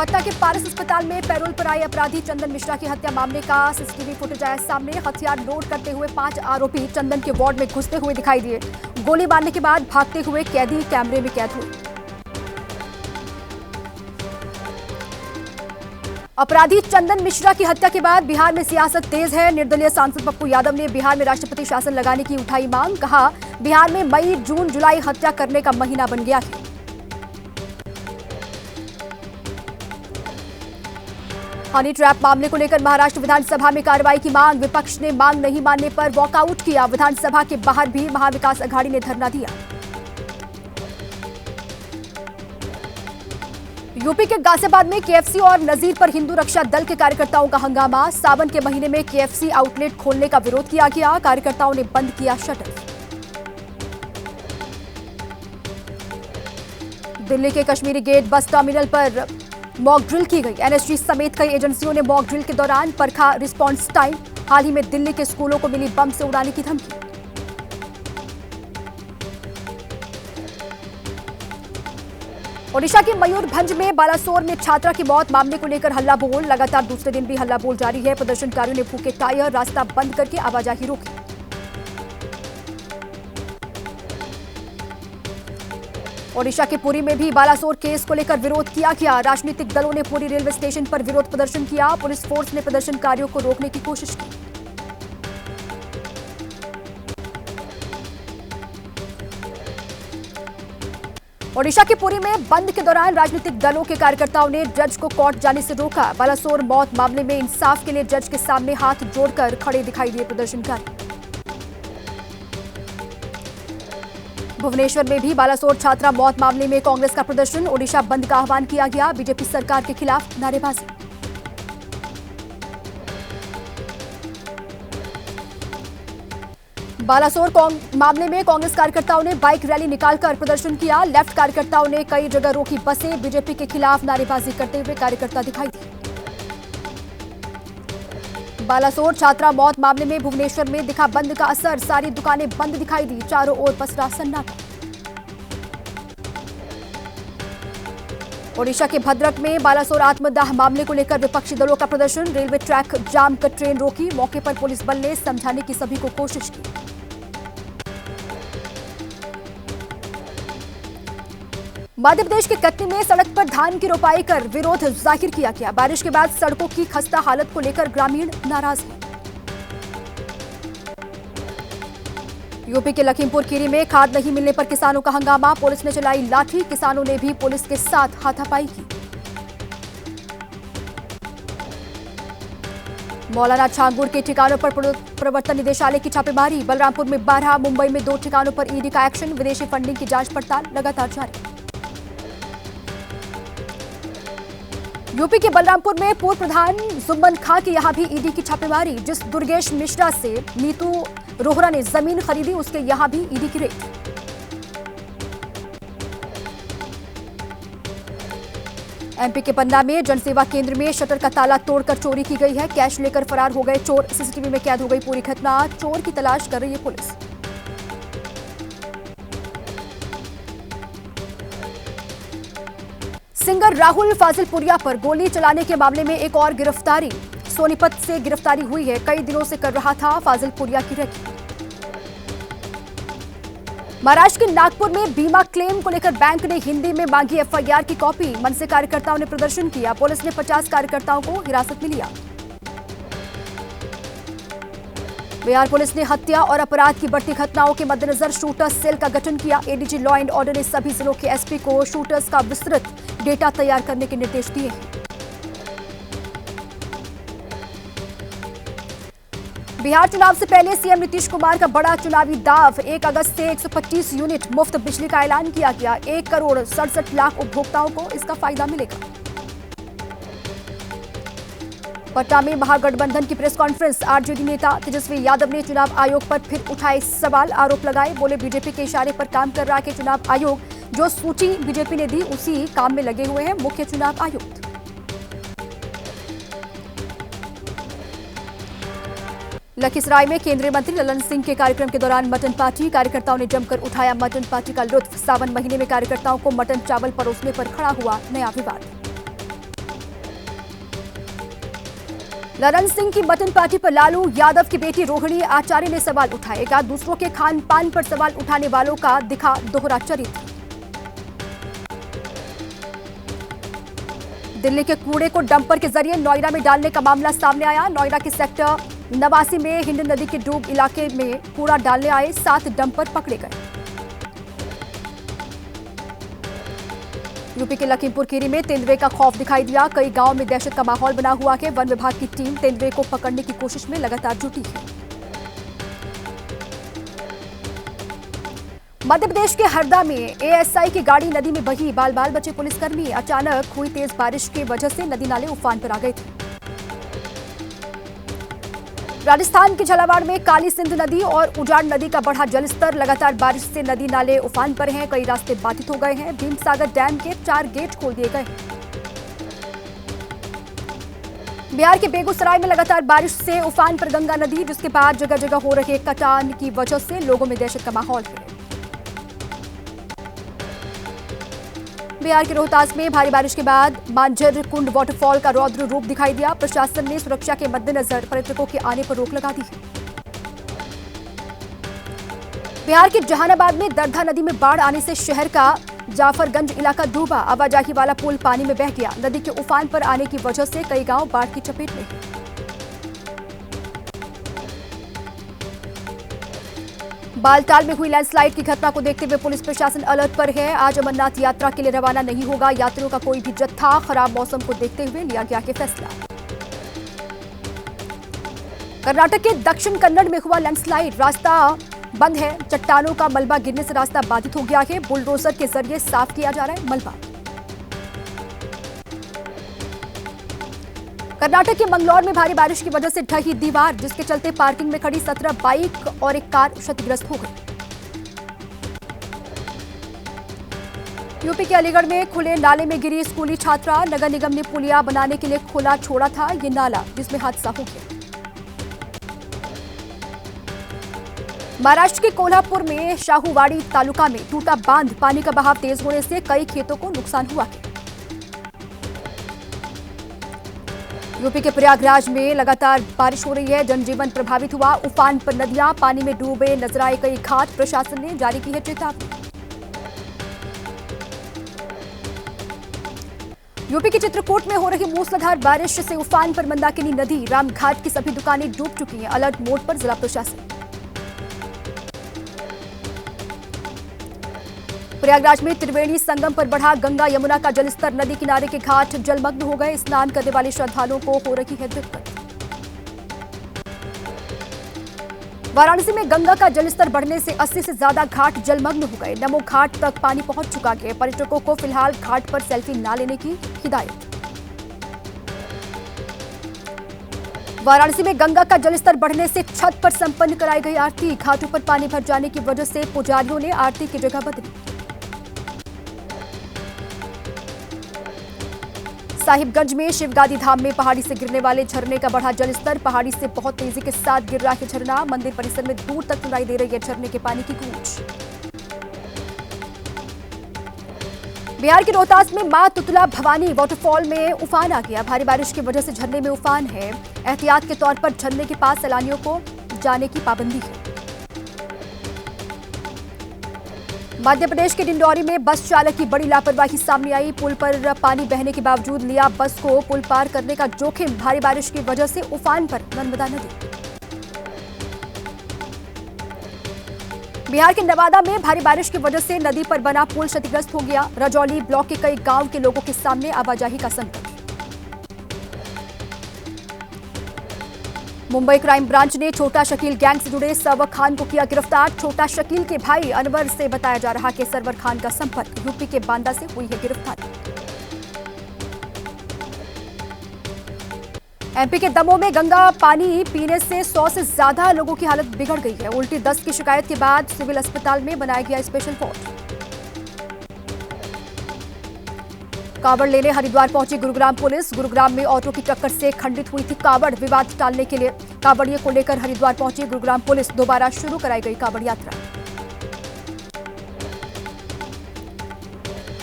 पटना के पारस अस्पताल में पैरोल पर आए अपराधी चंदन मिश्रा की हत्या मामले का सीसीटीवी फुटेज आया सामने। हथियार लोड करते हुए 5 आरोपी चंदन के वार्ड में घुसते हुए दिखाई दिए। गोली मारने के बाद भागते हुए कैदी कैमरे में कैद हुए। अपराधी चंदन मिश्रा की हत्या के बाद बिहार में सियासत तेज है। निर्दलीय सांसद पप्पू यादव ने बिहार में राष्ट्रपति शासन लगाने की उठाई मांग। कहा, बिहार में मई, जून, जुलाई हत्या करने का महीना बन गया है। हनी ट्रैप मामले को लेकर महाराष्ट्र विधानसभा में कार्रवाई की मांग। विपक्ष ने मांग नहीं मानने पर वॉकआउट किया। विधानसभा के बाहर भी महाविकास अघाड़ी ने धरना दिया। यूपी के गाजियाबाद में केएफसी और नजीर पर हिंदू रक्षा दल के कार्यकर्ताओं का हंगामा। सावन के महीने में केएफसी आउटलेट खोलने का विरोध किया गया। कार्यकर्ताओं ने बंद किया शटर। दिल्ली के कश्मीरी गेट बस टर्मिनल पर मॉक ड्रिल की गई। एनएसजी समेत कई एजेंसियों ने मॉक ड्रिल के दौरान परखा रिस्पांस टाइम। हाल ही में दिल्ली के स्कूलों को मिली बम से उड़ाने की धमकी। ओडिशा के मयूरभंज में बालासोर में छात्रा की मौत मामले को लेकर हल्ला बोल। लगातार दूसरे दिन भी हल्ला बोल जारी है। प्रदर्शनकारियों ने फूके टायर, रास्ता बंद करके आवाजाही रोकी। ओडिशा के पुरी में भी बालासोर केस को लेकर विरोध किया गया। राजनीतिक दलों ने पुरी रेलवे स्टेशन पर विरोध प्रदर्शन किया। पुलिस फोर्स ने प्रदर्शनकारियों को रोकने की कोशिश की। ओडिशा के पुरी में बंद के दौरान राजनीतिक दलों के कार्यकर्ताओं ने जज को कोर्ट जाने से रोका। बालासोर मौत मामले में इंसाफ के लिए जज के सामने हाथ जोड़कर खड़े दिखाई दिए प्रदर्शनकारी। भुवनेश्वर में भी बालासोर छात्रा मौत मामले में कांग्रेस का प्रदर्शन। ओडिशा बंद का आह्वान किया गया। बीजेपी सरकार के खिलाफ नारेबाजी। बालासोर मामले में कांग्रेस कार्यकर्ताओं ने बाइक रैली निकालकर प्रदर्शन किया। लेफ्ट कार्यकर्ताओं ने कई जगह रोकी बसें। बीजेपी के खिलाफ नारेबाजी करते हुए कार्यकर्ता दिखाई दिए। बालासोर छात्रा मौत मामले में भुवनेश्वर में दिखा बंद का असर। सारी दुकानें बंद दिखाई दी। चारों ओर पसरा सन्नाटा। ओडिशा के भद्रक में बालासोर आत्मदाह मामले को लेकर विपक्षी दलों का प्रदर्शन। रेलवे ट्रैक जाम कर ट्रेन रोकी। मौके पर पुलिस बल ने समझाने की सभी को कोशिश की। मध्य प्रदेश के कटनी में सड़क पर धान की रोपाई कर विरोध जाहिर किया गया। बारिश के बाद सड़कों की खस्ता हालत को लेकर ग्रामीण नाराज हैं। यूपी के लखीमपुर खीरी में खाद नहीं मिलने पर किसानों का हंगामा। पुलिस ने चलाई लाठी। किसानों ने भी पुलिस के साथ हाथापाई की। मौलाना छांगुर के ठिकानों पर प्रवर्तन निदेशालय की छापेमारी। बलरामपुर में 12, मुंबई में 2 ठिकानों पर ईडी का एक्शन। विदेशी फंडिंग की जांच पड़ताल लगातार जारी। यूपी के बलरामपुर में पूर्व प्रधान जुम्मन खां के यहां भी ईडी की छापेमारी। जिस दुर्गेश मिश्रा से नीतू रोहरा ने जमीन खरीदी, उसके यहां भी ईडी की रेड। एमपी के पन्ना में जनसेवा केंद्र में शटर का ताला तोड़कर चोरी की गई है। कैश लेकर फरार हो गए चोर। सीसीटीवी में कैद हो गई पूरी घटना। चोर की तलाश कर रही है पुलिस। सिंगर राहुल फाजिलपुरिया पर गोली चलाने के मामले में एक और गिरफ्तारी। सोनीपत से गिरफ्तारी हुई है। कई दिनों से कर रहा था फाजिलपुरिया की रेकी। महाराष्ट्र के नागपुर में बीमा क्लेम को लेकर बैंक ने हिंदी में मांगी एफआईआर की कॉपी। मन से कार्यकर्ताओं ने प्रदर्शन किया। पुलिस ने 50 कार्यकर्ताओं को हिरासत में लिया। बिहार पुलिस ने हत्या और अपराध की बढ़ती घटनाओं के मद्देनजर शूटर्स सेल का गठन किया। एडीजी लॉ एंड ऑर्डर ने सभी जिलों के एसपी को शूटर्स का विस्तृत डेटा तैयार करने के निर्देश दिए हैं। बिहार चुनाव से पहले सीएम नीतीश कुमार का बड़ा चुनावी दाव। 1 अगस्त से 125 यूनिट मुफ्त बिजली का ऐलान किया गया। 1 करोड़ 67 लाख उपभोक्ताओं को इसका फायदा मिलेगा। पटना में महागठबंधन की प्रेस कॉन्फ्रेंस। आरजेडी नेता तेजस्वी यादव ने चुनाव आयोग पर फिर उठाए सवाल, आरोप लगाए। बोले, बीजेपी के इशारे पर काम कर रहा है कि चुनाव आयोग जो सूची बीजेपी ने दी उसी काम में लगे हुए हैं मुख्य चुनाव आयुक्त। लखीसराय में केंद्रीय मंत्री ललन सिंह के कार्यक्रम के दौरान मटन पार्टी। कार्यकर्ताओं ने जमकर उठाया मटन पार्टी का लुत्फ। सावन महीने में कार्यकर्ताओं को मटन चावल परोसने पर खड़ा हुआ नया विवाद। ललन सिंह की मटन पार्टी पर लालू यादव की बेटी रोहिणी आचार्य ने सवाल उठाएगा। दूसरों के खान पान पर सवाल उठाने वालों का दिखा दोहरा चरित्र। दिल्ली के कूड़े को डंपर के जरिए नोएडा में डालने का मामला सामने आया। नोएडा के सेक्टर 89 में हिंड नदी के डूब इलाके में कूड़ा डालने आए 7 डंपर पकड़े गए। यूपी के लखीमपुर खीरी में तेंदुए का खौफ दिखाई दिया। कई गांवों में दहशत का माहौल बना हुआ है। वन विभाग की टीम तेंदुए को पकड़ने की कोशिश में लगातार जुटी है। मध्य प्रदेश के हरदा में एएसआई की गाड़ी नदी में बही। बाल बाल बचे पुलिसकर्मी। अचानक हुई तेज बारिश की वजह से नदी नाले उफान पर आ गए थे। राजस्थान के झालावाड़ में काली सिंध नदी और उजाड़ नदी का बढ़ा जलस्तर। लगातार बारिश से नदी नाले उफान पर हैं। कई रास्ते बाधित हो गए हैं। भीमसागर डैम के 4 गेट खोल दिए गए। बिहार के बेगूसराय में लगातार बारिश से उफान पर गंगा नदी, जिसके बाद जगह जगह हो रहे कटान की वजह से लोगों में दहशत का माहौल है। बिहार के रोहतास में भारी बारिश के बाद मांझर कुंड वाटरफॉल का रौद्र रूप दिखाई दिया। प्रशासन ने सुरक्षा के मद्देनजर पर्यटकों के आने पर रोक लगा दी है। बिहार के जहानाबाद में दरधा नदी में बाढ़ आने से शहर का जाफरगंज इलाका डूबा। आवाजाही वाला पुल पानी में बह गया। नदी के उफान पर आने की वजह से कई गांव बाढ़ की चपेट में हैं। बालटाल में हुई लैंडस्लाइड की घटना को देखते हुए पुलिस प्रशासन अलर्ट पर है। आज अमरनाथ यात्रा के लिए रवाना नहीं होगा यात्रियों का कोई भी जत्था। खराब मौसम को देखते हुए लिया गया फैसला। कर्नाटक के दक्षिण कन्नड़ में हुआ लैंडस्लाइड। रास्ता बंद है। चट्टानों का मलबा गिरने से रास्ता बाधित हो गया है। बुलडोजर के जरिए साफ किया जा रहा है मलबा। कर्नाटक के मंगलौर में भारी बारिश की वजह से ढही दीवार, जिसके चलते पार्किंग में खड़ी 17 बाइक और एक कार क्षतिग्रस्त हो गई। यूपी के अलीगढ़ में खुले नाले में गिरी स्कूली छात्रा। नगर निगम ने पुलिया बनाने के लिए खुला छोड़ा था ये नाला, जिसमें हादसा हो गया। महाराष्ट्र के कोल्हापुर में शाहूवाड़ी तालुका में टूटा बांध। पानी का बहाव तेज होने से कई खेतों को नुकसान हुआ है। यूपी के प्रयागराज में लगातार बारिश हो रही है। जनजीवन प्रभावित हुआ। उफान पर नदियां, पानी में डूबे नजर आए कई घाट। प्रशासन ने जारी की है चेतावनी। यूपी के चित्रकूट में हो रही मूसलाधार बारिश से उफान पर मंदाकिनी नदी। रामघाट की सभी दुकानें डूब चुकी हैं। अलर्ट मोड पर जिला प्रशासन। प्रयागराज में त्रिवेणी संगम पर बढ़ा गंगा यमुना का जलस्तर। नदी किनारे के घाट जलमग्न हो गए। स्नान करने वाले श्रद्धालुओं को हो रही है दिक्कत। वाराणसी में गंगा का जलस्तर बढ़ने से 80 से ज्यादा घाट जलमग्न हो गए। नमो घाट तक पानी पहुंच चुका है। पर्यटकों को फिलहाल घाट पर सेल्फी न लेने की हिदायत। वाराणसी में गंगा का जलस्तर बढ़ने से छत पर संपन्न कराई गई आरती। घाटों पर पानी भर जाने की वजह से पुजारियों ने आरती की जगह बदली। साहिबगंज में शिवगादी धाम में पहाड़ी से गिरने वाले झरने का बढ़ा जलस्तर। पहाड़ी से बहुत तेजी के साथ गिर रहा है झरना। मंदिर परिसर में दूर तक सुनाई दे रही है झरने के पानी की गूंज। बिहार के रोहतास में मां तुतला भवानी वाटरफॉल में उफान आ गया। भारी बारिश की वजह से झरने में उफान है। एहतियात के तौर पर झरने के पास सैलानियों को जाने की पाबंदी है। मध्य प्रदेश के डिंडौरी में बस चालक की बड़ी लापरवाही सामने आई। पुल पर पानी बहने के बावजूद लिया बस को पुल पार करने का जोखिम। भारी बारिश की वजह से उफान पर नर्मदा नदी। बिहार के नवादा में भारी बारिश की वजह से नदी पर बना पुल क्षतिग्रस्त हो गया। रजौली ब्लॉक के कई गांव के लोगों के सामने आवाजाही का संकट। मुंबई क्राइम ब्रांच ने छोटा शकील गैंग से जुड़े सरवर खान को किया गिरफ्तार। छोटा शकील के भाई अनवर से बताया जा रहा कि सरवर खान का संपर्क यूपी के बांदा से हुई है गिरफ्तारी। एमपी के दमोह में गंगा पानी पीने से 100 से ज्यादा लोगों की हालत बिगड़ गई है। उल्टी दस्त की शिकायत के बाद सिविल अस्पताल में बनाया गया स्पेशल वार्ड। कावड़ लेने हरिद्वार पहुंची गुरुग्राम पुलिस। गुरुग्राम में ऑटो की टक्कर से खंडित हुई थी कावड़। विवाद टालने के लिए कावड़ियों को लेकर हरिद्वार पहुंची गुरुग्राम पुलिस। दोबारा शुरू कराई गई कावड़ यात्रा।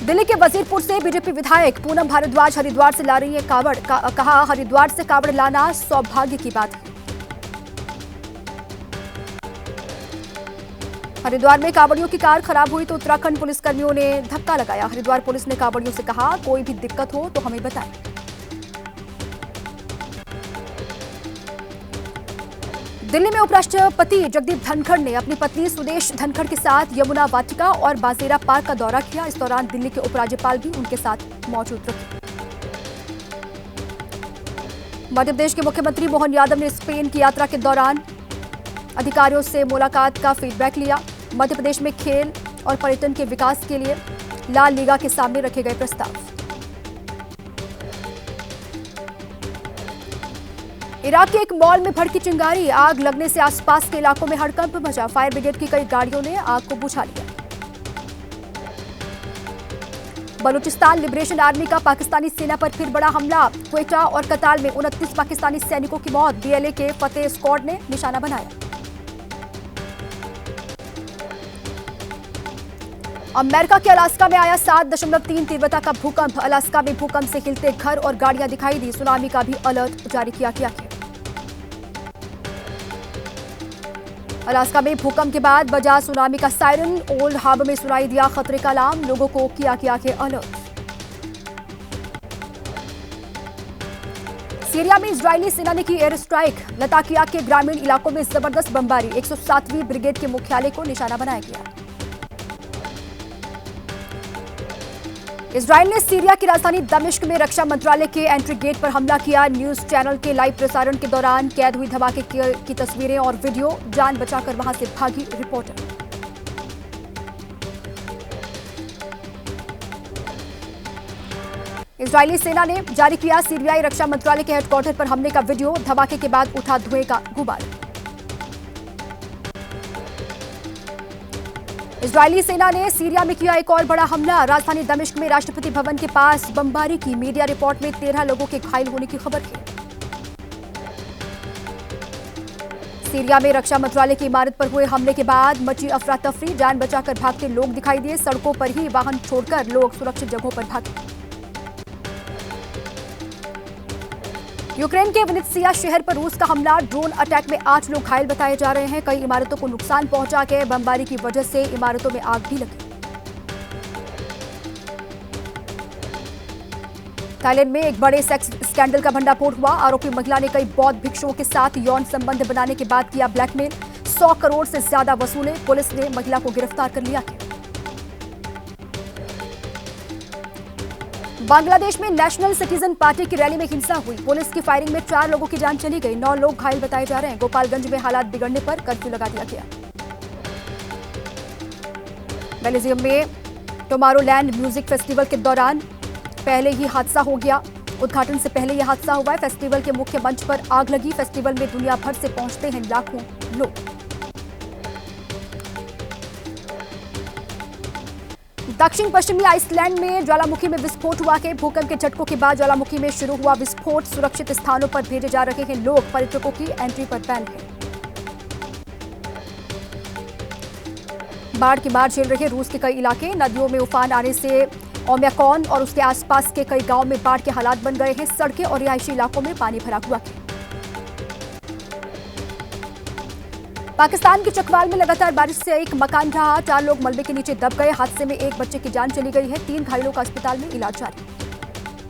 दिल्ली के वजीरपुर से बीजेपी विधायक पूनम भारद्वाज हरिद्वार से ला रही है कावड़ कहा हरिद्वार से कावड़ लाना सौभाग्य की बात है। हरिद्वार में कावड़ियों की कार खराब हुई तो उत्तराखंड पुलिसकर्मियों ने धक्का लगाया। हरिद्वार पुलिस ने कावड़ियों से कहा कोई भी दिक्कत हो तो हमें बताएं। दिल्ली में उपराष्ट्रपति जगदीप धनखड़ ने अपनी पत्नी सुदेश धनखड़ के साथ यमुना वाटिका और बाजेरा पार्क का दौरा किया। इस दौरान दिल्ली के उपराज्यपाल भी उनके साथ मौजूद रहे। मध्य प्रदेश के मुख्यमंत्री मोहन यादव ने स्पेन की यात्रा के दौरान अधिकारियों से मुलाकात का फीडबैक लिया। मध्य प्रदेश में खेल और पर्यटन के विकास के लिए लाल लीगा के सामने रखे गए प्रस्ताव। इराक के एक मॉल में भड़की चिंगारी, आग लगने से आसपास के इलाकों में हड़कंप मचा। फायर ब्रिगेड की कई गाड़ियों ने आग को बुझा लिया। बलूचिस्तान लिबरेशन आर्मी का पाकिस्तानी सेना पर फिर बड़ा हमला। क्वेटा और कताल में 29 पाकिस्तानी सैनिकों की मौत। बीएलए के फतेह स्क्वाड ने निशाना बनाया। अमेरिका के अलास्का में आया 7.3 तीव्रता का भूकंप। अलास्का में भूकंप से हिलते घर और गाड़ियां दिखाई दी। सुनामी का भी अलर्ट जारी किया गया है। अलास्का में भूकंप के बाद बजा सुनामी का सायरन। ओल्ड हार्बर में सुनाई दिया खतरे का अलार्म। लोगों को किया गया अलर्ट। सीरिया में इजरायली सेना ने की एयर स्ट्राइक। लताकिया के ग्रामीण इलाकों में जबरदस्त बमबारी। 107वीं ब्रिगेड के मुख्यालय को निशाना बनाया गया। इजरायल ने सीरिया की राजधानी दमिश्क में रक्षा मंत्रालय के एंट्री गेट पर हमला किया। न्यूज चैनल के लाइव प्रसारण के दौरान कैद हुई धमाके की तस्वीरें और वीडियो। जान बचाकर वहां से भागी रिपोर्टर। इजरायली सेना ने जारी किया सीरियाई रक्षा मंत्रालय के हेडक्वार्टर पर हमले का वीडियो। धमाके के बाद उठा धुएं का गुबार। इजरायली सेना ने सीरिया में किया एक और बड़ा हमला। राजधानी दमिश्क में राष्ट्रपति भवन के पास बमबारी की। मीडिया रिपोर्ट में 13 लोगों के घायल होने की खबर है। सीरिया में रक्षा मंत्रालय की इमारत पर हुए हमले के बाद मची अफरा तफरी। जान बचाकर भागते लोग दिखाई दिए। सड़कों पर ही वाहन छोड़कर लोग सुरक्षित जगहों पर भागे। यूक्रेन के वेनेत्सिया शहर पर रूस का हमला। ड्रोन अटैक में 8 लोग घायल बताए जा रहे हैं। कई इमारतों को नुकसान पहुंचा के बमबारी की वजह से इमारतों में आग भी लगी। थाईलैंड में एक बड़े सेक्स स्कैंडल का भंडाफोड़ हुआ। आरोपी महिला ने कई बौद्ध भिक्षुओं के साथ यौन संबंध बनाने के बाद किया ब्लैकमेल। 100 करोड़ से ज्यादा वसूले। पुलिस ने महिला को गिरफ्तार कर लिया है। बांग्लादेश में नेशनल सिटीजन पार्टी की रैली में हिंसा हुई। पुलिस की फायरिंग में 4 लोगों की जान चली गई। 9 लोग घायल बताए जा रहे हैं। गोपालगंज में हालात बिगड़ने पर कर्फ्यू लगा दिया गया। बेल्जियम में टोमारोलैंड म्यूजिक फेस्टिवल के दौरान पहले ही हादसा हो गया। उद्घाटन से पहले यह हादसा हुआ है। फेस्टिवल के मुख्य मंच पर आग लगी। फेस्टिवल में दुनिया भर से पहुंचते हैं लाखों लोग। दक्षिण पश्चिमी आइसलैंड में ज्वालामुखी में विस्फोट हुआ है। भूकंप के झटकों के बाद ज्वालामुखी में शुरू हुआ विस्फोट। सुरक्षित स्थानों पर भेजे जा रहे हैं लोग। पर्यटकों की एंट्री पर बैन है। बाढ़ की मार झेल रहे रूस के कई इलाके। नदियों में उफान आने से ओम्याकॉन और उसके आसपास के कई गांवों में बाढ़ के हालात बन गए हैं। सड़कें और रिहायशी इलाकों में पानी भरा हुआ है। पाकिस्तान के चकवाल में लगातार बारिश से एक मकान ढहा। 4 लोग मलबे के नीचे दब गए। हादसे में एक बच्चे की जान चली गई है। 3 घायलों का अस्पताल में इलाज जारी।